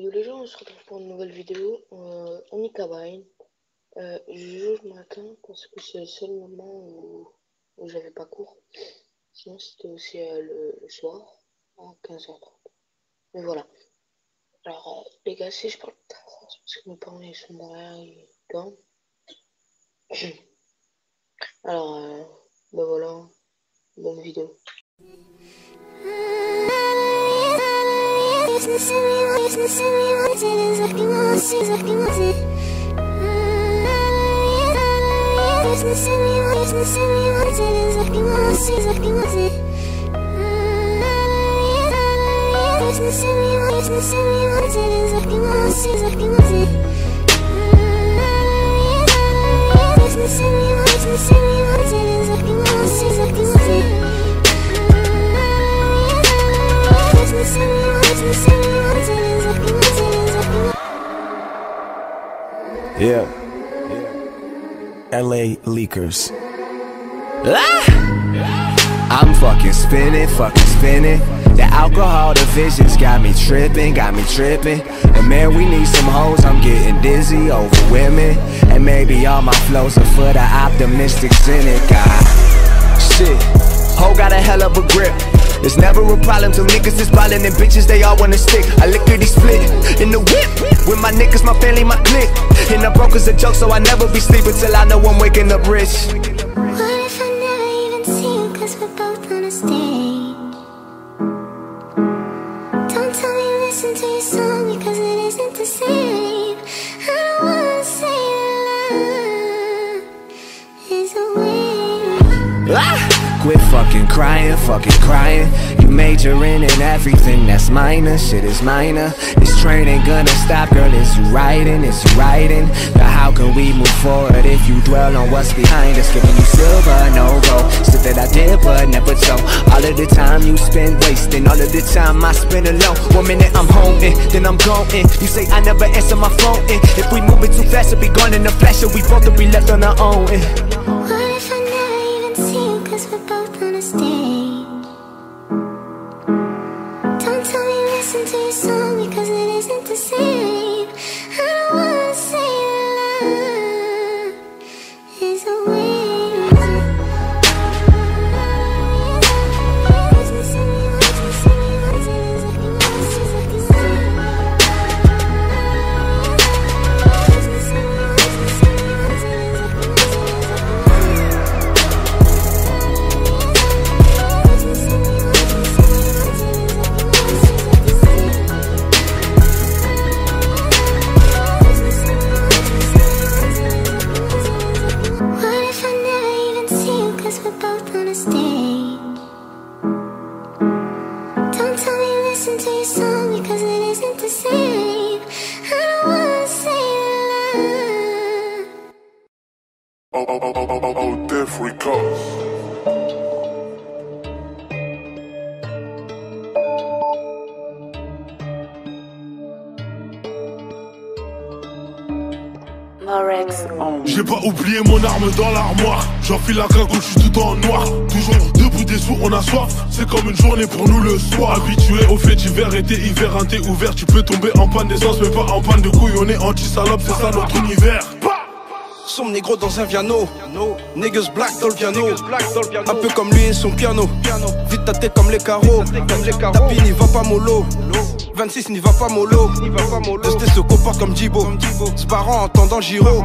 Yo les gens, on se retrouve pour une nouvelle vidéo. On y cabane. Je joue le matin parce que c'est le seul moment où j'avais pas cours. Sinon, c'était aussi le soir, à 15h30. Mais voilà. Alors, les gars, si je parle de France, parce que mes parents ils sont derrière, ils dorment. Alors, bah voilà, bonne vidéo. Yeah. LA Leakers. I'm fucking spinning. The alcohol, the visions got me tripping. And man, we need some hoes, I'm getting dizzy over women. And maybe all my flows are for the optimistic cynic. Shit, hoe got a hell of a grip. It's never a problem till niggas is ballin' and bitches they all wanna stick. I lickety split in the whip with my niggas, my family, my clique. And the broke is a joke, so I never be sleeping till I know I'm waking up rich. What if I never even see you, cause we're both on a stage? Don't tell me listen to your song because it isn't the same. I don't wanna say that love is a wave. Quit fucking crying. You majoring in everything that's minor, shit is minor. This train ain't gonna stop, girl, it's you riding. But how can we move forward if you dwell on what's behind us? Giving you silver, no gold, stuff that I did but never told. All of the time you spend wasting, all of the time I spend alone. 1 minute I'm home then I'm going. You say I never answer my phone if we moving too fast, it'll be gone in a flash, or we both will be left on our own What if I never even see you, cause we're both on a stage? Don't tell me listen to your song because it isn't the same. I don't wanna say that love is a wave. Listen to your song because it isn't the same. I don't wanna say that love. Death Records. J'ai pas oublié mon arme dans l'armoire. J'enfile la cagoule, j'suis tout en noir. Toujours debout des sous, on a soif. C'est comme une journée pour nous le soir. Habitué au fait d'hiver, été hiver, un thé ouvert. Tu peux tomber en panne d'essence, mais pas en panne de couilles. On est anti-salope, c'est ça notre univers. Sombre négro dans un piano, niggas black dans le piano. Un peu comme lui et son piano. Vite ta tête comme les carreaux. Tapi n'y va pas mollo. 26 n'y va pas mollo. Testé se comporte comme Djibo. Sparant en tendant Giro.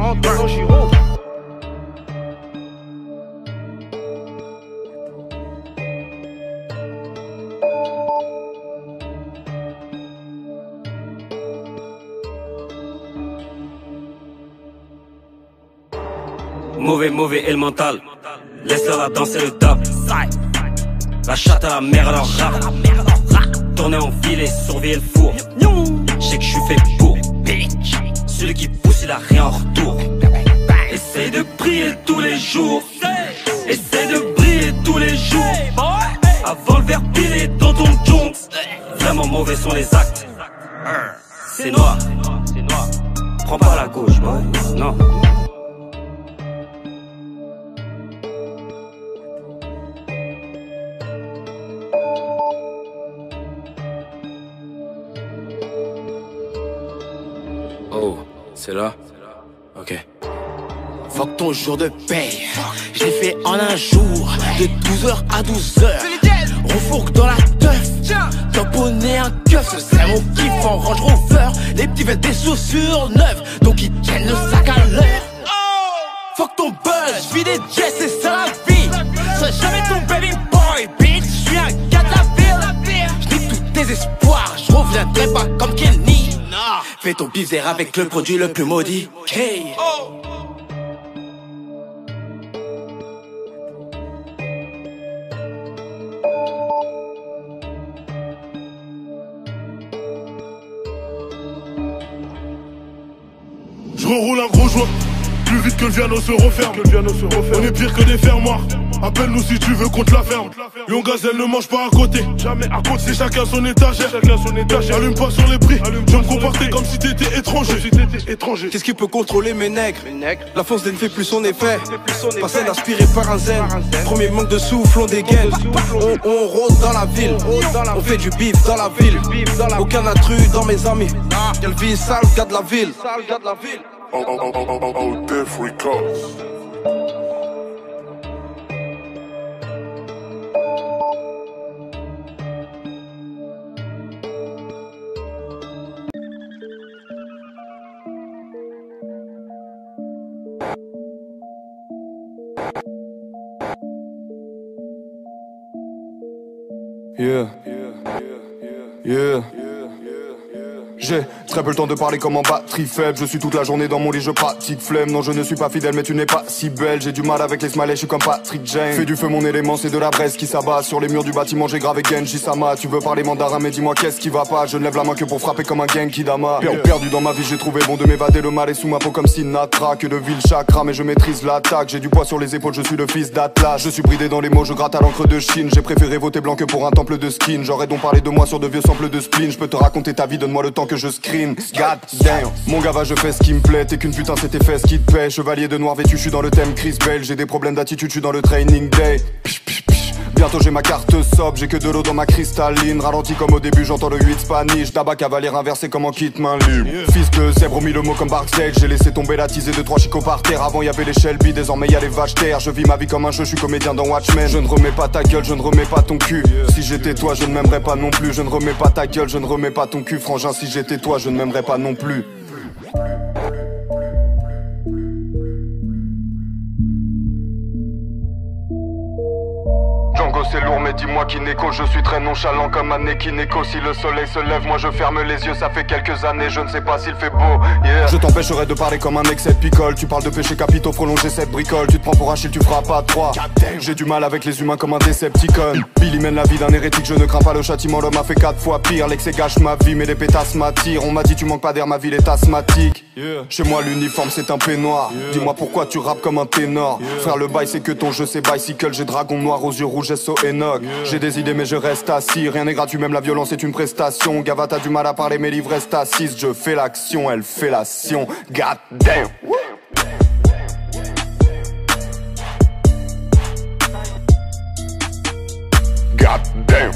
Mauvais et le mental. Laisse-leur la danser le top. La chatte à la mer à leur rap. Tourner en ville et surveiller le four. Je sais que je suis fait pour. Celui qui pousse il a rien en retour. Essaye de briller tous les jours. Essaye de briller tous les jours. Avant le verre pilé dans ton jonks. Vraiment mauvais sont les actes. C'est noir. Prends pas la gauche, boy. Non. Oh, c'est là? Ok. Fuck ton jour de paye, je l'ai fait en un jour, de 12h à 12h. Refourque dans la teuf, tamponner un keuf, c'est mon kiff en Range Rover. Les petits veulent des chaussures neuves, donc ils tiennent le sac à l'heure. Fuck ton buzz, j'vis des jets, c'est ça la vie. Sois jamais ton baby boy, bitch, j'suis un gars de la ville. J'nique tous tes espoirs, j'reviendrai pas comme Kenny. Fais ton bizarre avec le produit le plus maudit. Hey. Je reroule un gros joint, plus vite que le piano se referme. On est pire que des fermoirs. Appelle-nous si tu veux qu'on te la ferme. Lyon Gazelle ne mange pas à côté. Jamais à côté. C'est chacun son étagère. Allume pas sur les prix. Je me comportais comme si t'étais étranger. Qu'est-ce qui peut contrôler mes nègres? La force ne fait plus son effet. Passer aspiré par un zen. Premier manque de souffle, on dégaine. On rôde dans la ville. On fait du bif dans la ville. Aucun intrus dans mes amis. Quelle vie sale, gars de la ville. Def Records. J'ai très peu le temps de parler comme en batterie faible. Je suis toute la journée dans mon lit, je pratique flemme. Non, je ne suis pas fidèle, mais tu n'es pas si belle. J'ai du mal avec les smileys, je suis comme Patrick Jane. Fais du feu, mon élément, c'est de la braise qui s'abat. Sur les murs du bâtiment, j'ai gravé Genji Sama. Tu veux parler mandarin, mais dis-moi qu'est-ce qui va pas. Je ne lève la main que pour frapper comme un Genki Dama. Perdu dans ma vie, j'ai trouvé bon de m'évader. Le mal est sous ma peau comme Sinatra. Que de ville chakra, mais je maîtrise l'attaque. J'ai du poids sur les épaules, je suis le fils d'Atlas. Je suis bridé dans les mots, je gratte à l'encre de Chine. J'ai préféré voter blanc que pour un temple de skin. J'aurais donc parlé de moi sur de vieux samples de spleen. Je peux te raconter ta vie, donne-moi le temps que je screen. God damn, mon gars va, je fais ce qui me plaît. T'es qu'une putain, c'est tes fesses qui te paie. Chevalier de noir vêtu, je suis dans le thème Chris Bale. J'ai des problèmes d'attitude, je suis dans le training day. Bientôt j'ai ma carte sob, j'ai que de l'eau dans ma cristalline. Ralenti comme au début, j'entends le 8 Spanish. Tabac cavalier inversé comme en kit main libre. Fils de zèbre, mis le mot comme backstage. J'ai laissé tomber la tisée de 3 chicots par terre. Avant y'avait les Shelby, désormais y'a les vaches terre. Je vis ma vie comme un jeu, je suis comédien dans Watchmen. Je ne remets pas ta gueule, je ne remets pas ton cul. Si j'étais toi, je ne m'aimerais pas non plus. Je ne remets pas ta gueule, je ne remets pas ton cul. Frangin, si j'étais toi, je ne m'aimerais pas non plus. Django c'est lourd mais dis-moi qui n'écho. Je suis très nonchalant comme un Nekineko. Si le soleil se lève moi je ferme les yeux. Ça fait quelques années je ne sais pas s'il fait beau, yeah. Je t'empêcherai de parler comme un excès de picole. Tu parles de péché capitaux, prolonger cette bricole. Tu te prends pour Achille, tu feras pas 3. J'ai du mal avec les humains comme un Decepticon. Billy mène la vie d'un hérétique, je ne crains pas le châtiment. L'homme a fait 4 fois pire, l'excès gâche ma vie. Mais les pétasses m'attirent, on m'a dit tu manques pas d'air, ma ville est asthmatique, yeah. Chez moi l'uniforme c'est un peignoir, yeah. Dis-moi pourquoi tu rappes comme un ténor, yeah. Frère le bail c'est que ton jeu c'est bicycle. J'ai dragon noir aux yeux rouges SO Enoch, yeah. J'ai des idées mais je reste assis. Rien n'est gratuit, même la violence est une prestation. Gava t'as du mal à parler, mes livres restent assises. Je fais l'action, elle fait l'action. God damn. God damn.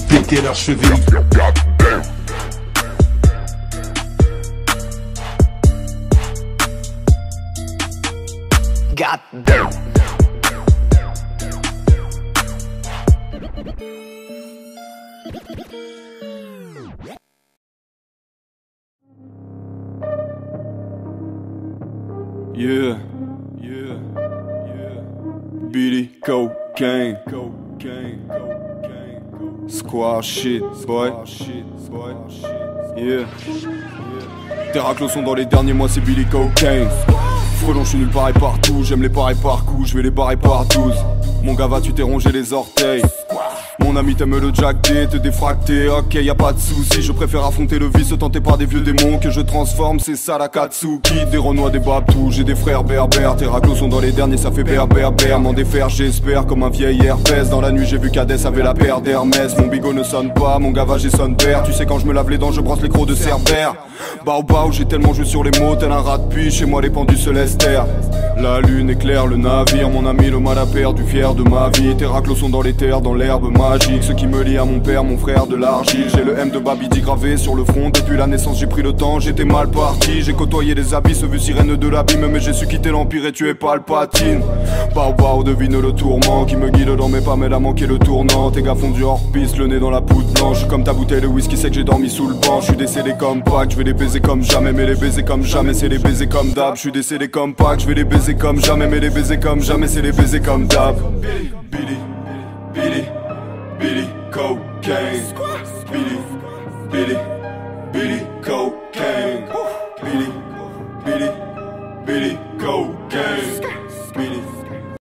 Péter leur cheville. God damn. God damn. Yeah, yeah, yeah. Billy cocaine, squash shit, boy. Yeah. Tes raclos sont dans les derniers mois, c'est Billy cocaine. Frelon, je suis nulle part et partout. J'aime les pareils par coup, je vais les barrer par 12. Mon gars va, tu t'es rongé les orteils. Mon ami t'aime le Jack D, te défracter, ok y'a pas de soucis. Je préfère affronter le vice, tenter par des vieux démons que je transforme, c'est ça la Katsuki. Des Renois, des Babtou, j'ai des frères berbères. Tes raclos sont dans les derniers, ça fait berbère. M'en défaire, j'espère, comme un vieil herpès. Dans la nuit j'ai vu qu'Hadès avait la paire d'Hermès. Mon bigot ne sonne pas, mon gavage et sonne père. Tu sais quand je me lave les dents, je brosse les crocs de Cerbère. Bao, j'ai tellement joué sur les mots, tel un rat de puits. Chez moi les pendus se laissent taire. La lune éclaire le navire, mon ami le mal a perdu fier l'affaire de ma vie. Tes raclos sont dans les terres, dans l'herbe magique. Ce qui me lie à mon père, mon frère de l'argile. J'ai le M de Babidi gravé sur le front. Depuis la naissance j'ai pris le temps, j'étais mal parti. J'ai côtoyé les abysses, vu sirène de l'abîme. Mais j'ai su quitter l'empire et tuer Palpatine. Bao bao devine le tourment qui me guide dans mes pas, mais a manqué le tournant. Tes gars font du hors-piste, le nez dans la poudre blanche. Comme ta bouteille de whisky, c'est que j'ai dormi sous le banc. Je suis décédé comme Pac, je vais les baiser comme jamais. Mais les baiser comme jamais, c'est les baiser comme d'hab. Je suis décédé comme Pac, je vais les baiser comme jamais. Mais les baiser comme jamais, c'est les baiser comme d'hab. Billy, Billy, Billy, cocaine. Billy, Billy, Billy, cocaine.